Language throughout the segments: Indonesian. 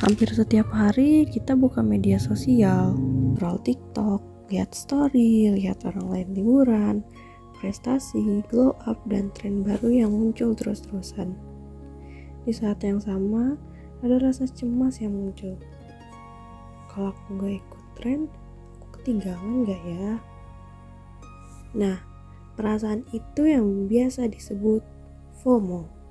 Hampir setiap hari kita buka media sosial, scroll TikTok, lihat story, lihat orang lain liburan, prestasi, glow up, dan tren baru yang muncul terus-terusan. Di saat yang sama, ada rasa cemas yang muncul. Kalau aku gak ikut tren, aku ketinggalan gak ya? Nah, perasaan itu yang biasa disebut FOMO.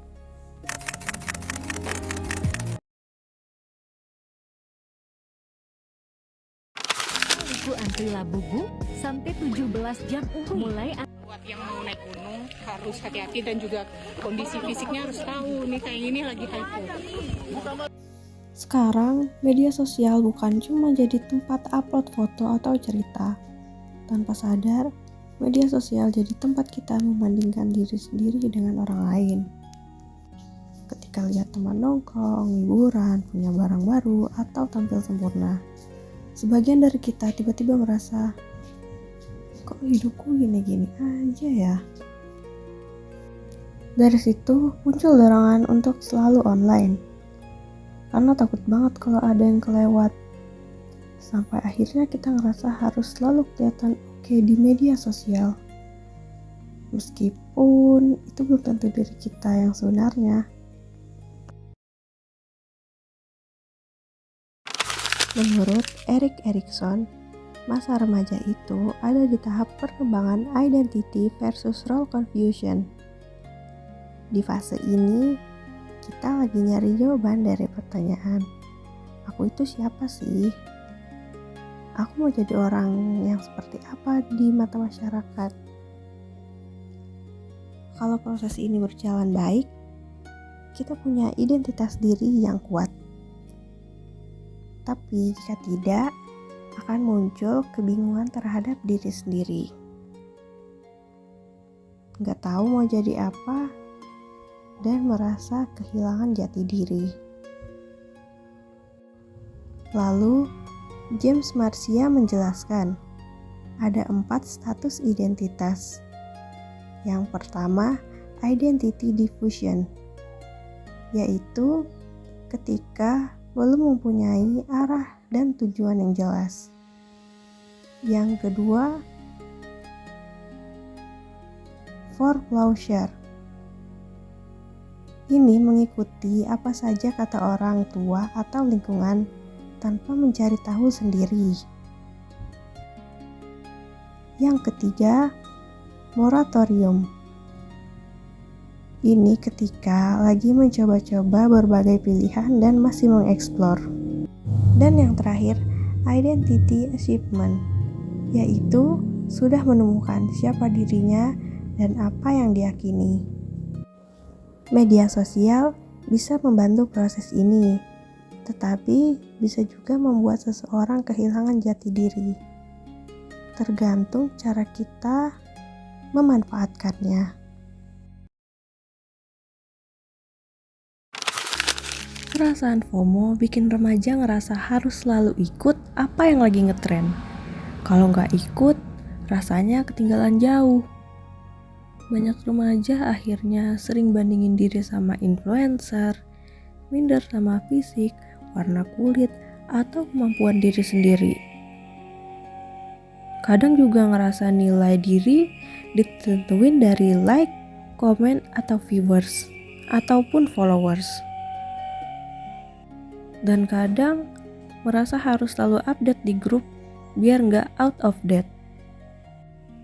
Antri Labubu sampai 17 jam mulai buat yang mau naik gunung harus hati-hati dan juga kondisi fisiknya harus tahu nih kayak gini lagi hypo. Sekarang media sosial bukan cuma jadi tempat upload foto atau cerita. Tanpa sadar, media sosial jadi tempat kita membandingkan diri sendiri dengan orang lain. Ketika lihat teman nongkrong, liburan, punya barang baru, atau tampil sempurna, sebagian dari kita tiba-tiba merasa, kok hidupku gini-gini aja ya? Dari situ muncul dorongan untuk selalu online. Karena takut banget kalau ada yang kelewat. Sampai akhirnya kita ngerasa harus selalu kelihatan oke di media sosial. Meskipun itu belum tentu diri kita yang sebenarnya. Menurut Erik Erikson, masa remaja itu ada di tahap perkembangan identity versus role confusion. Di fase ini, kita lagi nyari jawaban dari pertanyaan, aku itu siapa sih? Aku mau jadi orang yang seperti apa di mata masyarakat? Kalau proses ini berjalan baik, kita punya identitas diri yang kuat. Tapi jika tidak, akan muncul kebingungan terhadap diri sendiri. Gak tahu mau jadi apa, dan merasa kehilangan jati diri. Lalu, James Marcia menjelaskan, ada 4 status identitas. Yang pertama, identity diffusion, yaitu ketika belum mempunyai arah dan tujuan yang jelas. Yang kedua, foreclosure. Ini mengikuti apa saja kata orang tua atau lingkungan tanpa mencari tahu sendiri. Yang ketiga, moratorium. Ini ketika lagi mencoba-coba berbagai pilihan dan masih mengeksplor. Dan yang terakhir, identity achievement, yaitu sudah menemukan siapa dirinya dan apa yang diyakini. Media sosial bisa membantu proses ini, tetapi bisa juga membuat seseorang kehilangan jati diri. Tergantung cara kita memanfaatkannya. Perasaan FOMO bikin remaja ngerasa harus selalu ikut apa yang lagi ngetren. Kalau nggak ikut, rasanya ketinggalan jauh. Banyak remaja akhirnya sering bandingin diri sama influencer, minder sama fisik, warna kulit, atau kemampuan diri sendiri. Kadang juga ngerasa nilai diri ditentuin dari like, komen, atau viewers, ataupun followers. Dan kadang merasa harus selalu update di grup biar nggak out of date.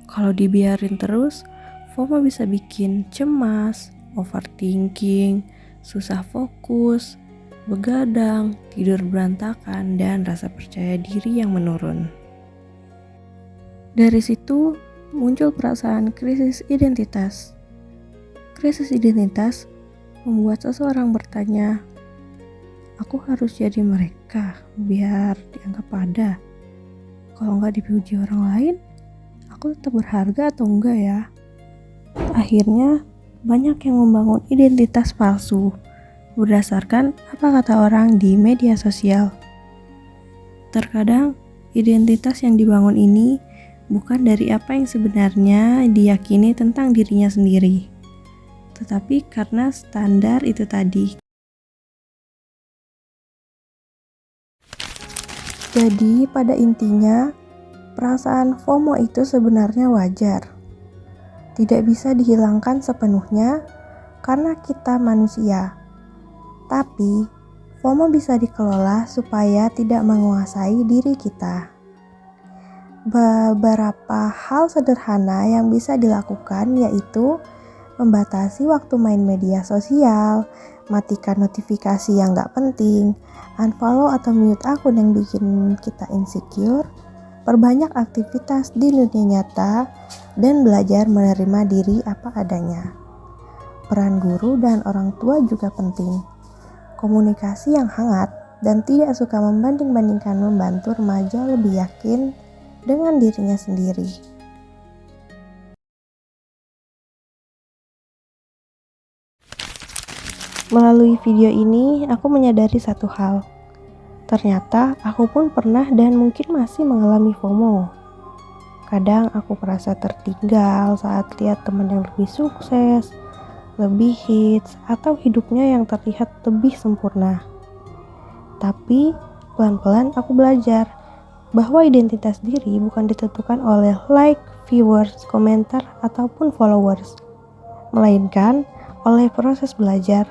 Kalau dibiarin terus, FOMO bisa bikin cemas, overthinking, susah fokus, begadang, tidur berantakan, dan rasa percaya diri yang menurun. Dari situ muncul perasaan krisis identitas. Krisis identitas membuat seseorang bertanya, aku harus jadi mereka biar dianggap ada. Kalau nggak dipuji orang lain, aku tetap berharga atau enggak ya? Akhirnya banyak yang membangun identitas palsu berdasarkan apa kata orang di media sosial. Terkadang identitas yang dibangun ini bukan dari apa yang sebenarnya diyakini tentang dirinya sendiri, tetapi karena standar itu tadi. Jadi pada intinya, perasaan FOMO itu sebenarnya wajar. Tidak bisa dihilangkan sepenuhnya karena kita manusia. Tapi, FOMO bisa dikelola supaya tidak menguasai diri kita. Beberapa hal sederhana yang bisa dilakukan yaitu membatasi waktu main media sosial, matikan notifikasi yang gak penting, unfollow atau mute akun yang bikin kita insecure, perbanyak aktivitas di dunia nyata, dan belajar menerima diri apa adanya. Peran guru dan orang tua juga penting. Komunikasi yang hangat dan tidak suka membanding-bandingkan membantu remaja lebih yakin dengan dirinya sendiri. Melalui video ini, aku menyadari satu hal. Ternyata aku pun pernah dan mungkin masih mengalami FOMO. Kadang aku merasa tertinggal saat lihat teman yang lebih sukses, lebih hits, atau hidupnya yang terlihat lebih sempurna. Tapi, pelan-pelan aku belajar bahwa identitas diri bukan ditentukan oleh like, viewers, komentar, ataupun followers, melainkan oleh proses belajar,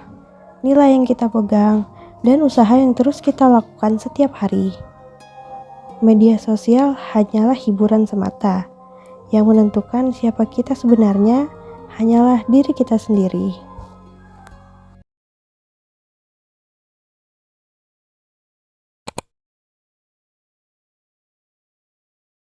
nilai yang kita pegang, dan usaha yang terus kita lakukan setiap hari. Media sosial hanyalah hiburan semata. Yang menentukan siapa kita sebenarnya hanyalah diri kita sendiri.